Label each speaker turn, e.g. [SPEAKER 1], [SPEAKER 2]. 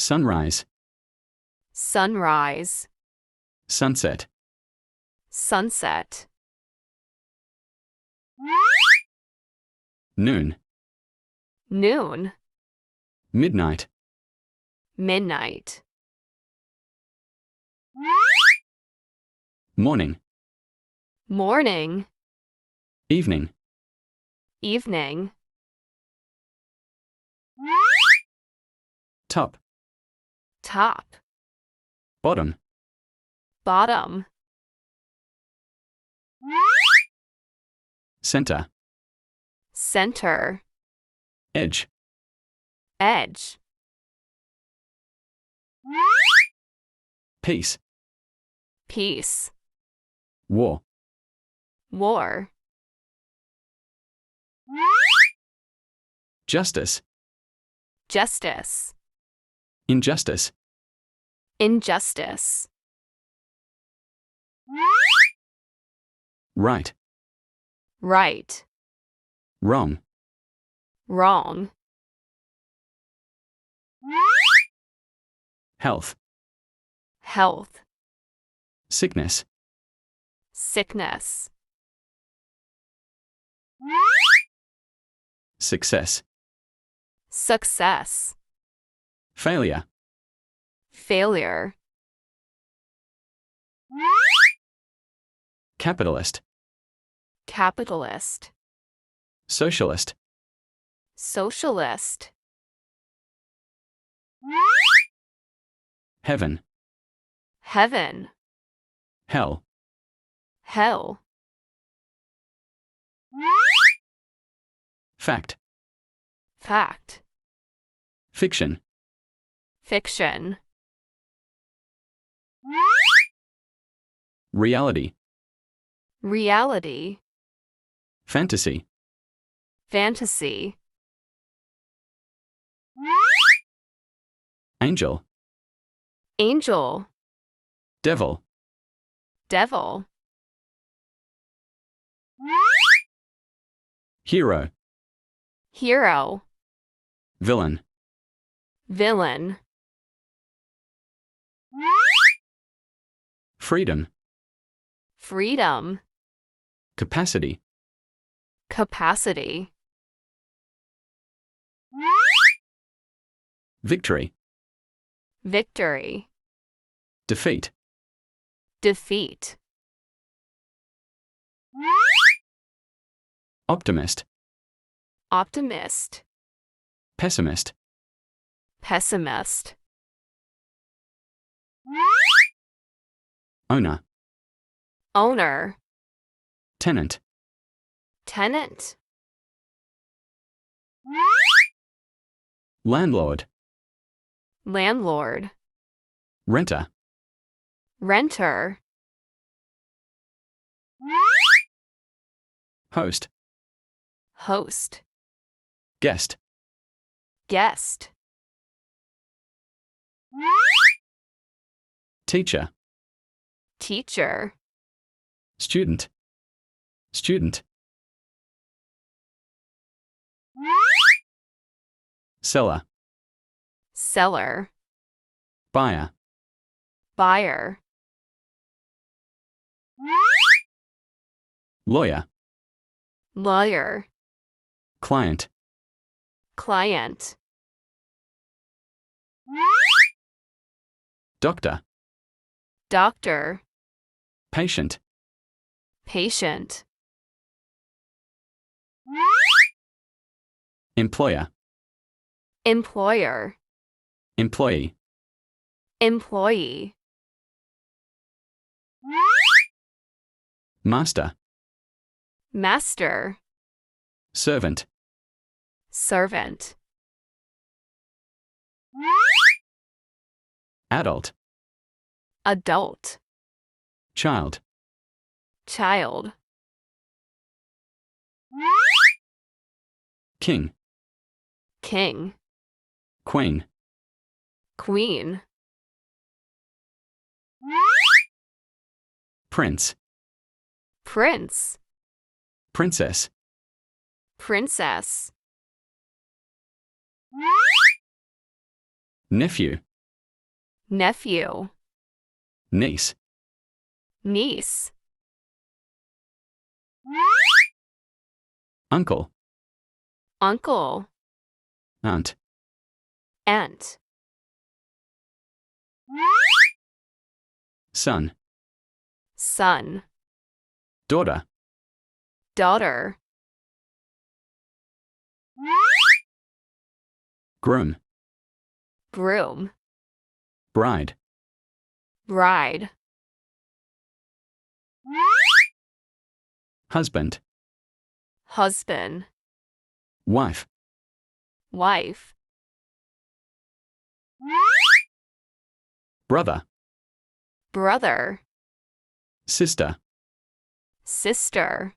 [SPEAKER 1] sunrise,
[SPEAKER 2] sunrise,
[SPEAKER 1] sunset,
[SPEAKER 2] sunset,
[SPEAKER 1] noon,
[SPEAKER 2] noon,
[SPEAKER 1] midnight,
[SPEAKER 2] midnight,
[SPEAKER 1] morning,
[SPEAKER 2] morning,
[SPEAKER 1] evening,
[SPEAKER 2] evening,
[SPEAKER 1] top,
[SPEAKER 2] top,
[SPEAKER 1] bottom,
[SPEAKER 2] bottom,
[SPEAKER 1] center,
[SPEAKER 2] center,
[SPEAKER 1] edge,
[SPEAKER 2] edge,
[SPEAKER 1] peace,
[SPEAKER 2] peace,
[SPEAKER 1] war,
[SPEAKER 2] war,
[SPEAKER 1] justice,
[SPEAKER 2] justice,
[SPEAKER 1] injustice,
[SPEAKER 2] injustice,
[SPEAKER 1] right,
[SPEAKER 2] right,
[SPEAKER 1] wrong,
[SPEAKER 2] wrong,
[SPEAKER 1] health,
[SPEAKER 2] health,
[SPEAKER 1] sickness,
[SPEAKER 2] sickness,
[SPEAKER 1] success,
[SPEAKER 2] success,
[SPEAKER 1] failure,
[SPEAKER 2] failure,
[SPEAKER 1] capitalist,
[SPEAKER 2] capitalist,
[SPEAKER 1] socialist,
[SPEAKER 2] socialist,
[SPEAKER 1] heaven,
[SPEAKER 2] heaven,
[SPEAKER 1] hell,
[SPEAKER 2] hell,
[SPEAKER 1] fact,
[SPEAKER 2] fact,
[SPEAKER 1] fiction,
[SPEAKER 2] fiction,
[SPEAKER 1] reality,
[SPEAKER 2] reality,
[SPEAKER 1] fantasy,
[SPEAKER 2] fantasy,
[SPEAKER 1] angel,
[SPEAKER 2] angel,
[SPEAKER 1] devil,
[SPEAKER 2] devil,
[SPEAKER 1] hero,
[SPEAKER 2] hero,
[SPEAKER 1] villain,
[SPEAKER 2] villain,
[SPEAKER 1] freedom,
[SPEAKER 2] freedom,
[SPEAKER 1] capacity,
[SPEAKER 2] capacity,
[SPEAKER 1] victory,
[SPEAKER 2] victory,
[SPEAKER 1] defeat,
[SPEAKER 2] defeat,
[SPEAKER 1] optimist,
[SPEAKER 2] optimist,
[SPEAKER 1] pessimist,
[SPEAKER 2] pessimist,
[SPEAKER 1] owner,
[SPEAKER 2] owner,
[SPEAKER 1] tenant,
[SPEAKER 2] tenant,
[SPEAKER 1] landlord,
[SPEAKER 2] landlord,
[SPEAKER 1] renter,
[SPEAKER 2] renter,
[SPEAKER 1] host,
[SPEAKER 2] host,
[SPEAKER 1] guest,
[SPEAKER 2] guest,
[SPEAKER 1] teacher,
[SPEAKER 2] teacher,
[SPEAKER 1] student, student, seller,
[SPEAKER 2] seller,
[SPEAKER 1] buyer,
[SPEAKER 2] buyer,
[SPEAKER 1] lawyer,
[SPEAKER 2] lawyer,
[SPEAKER 1] client,
[SPEAKER 2] client,
[SPEAKER 1] doctor,
[SPEAKER 2] doctor,
[SPEAKER 1] patient,
[SPEAKER 2] patient,
[SPEAKER 1] employer,
[SPEAKER 2] employer,
[SPEAKER 1] employee,
[SPEAKER 2] employee,
[SPEAKER 1] master,
[SPEAKER 2] master,
[SPEAKER 1] servant,
[SPEAKER 2] servant,
[SPEAKER 1] adult,
[SPEAKER 2] adult,
[SPEAKER 1] child,
[SPEAKER 2] child,
[SPEAKER 1] king,
[SPEAKER 2] king,
[SPEAKER 1] queen,
[SPEAKER 2] queen,
[SPEAKER 1] prince,
[SPEAKER 2] prince,
[SPEAKER 1] princess,
[SPEAKER 2] princess,
[SPEAKER 1] nephew,
[SPEAKER 2] nephew,
[SPEAKER 1] niece,
[SPEAKER 2] niece,
[SPEAKER 1] uncle,
[SPEAKER 2] uncle,
[SPEAKER 1] aunt,
[SPEAKER 2] aunt,
[SPEAKER 1] son,
[SPEAKER 2] son,
[SPEAKER 1] daughter,
[SPEAKER 2] daughter,
[SPEAKER 1] groom,
[SPEAKER 2] groom,
[SPEAKER 1] bride,
[SPEAKER 2] bride,
[SPEAKER 1] husband,
[SPEAKER 2] husband,
[SPEAKER 1] wife,
[SPEAKER 2] wife,
[SPEAKER 1] brother,
[SPEAKER 2] brother,
[SPEAKER 1] sister,
[SPEAKER 2] sister,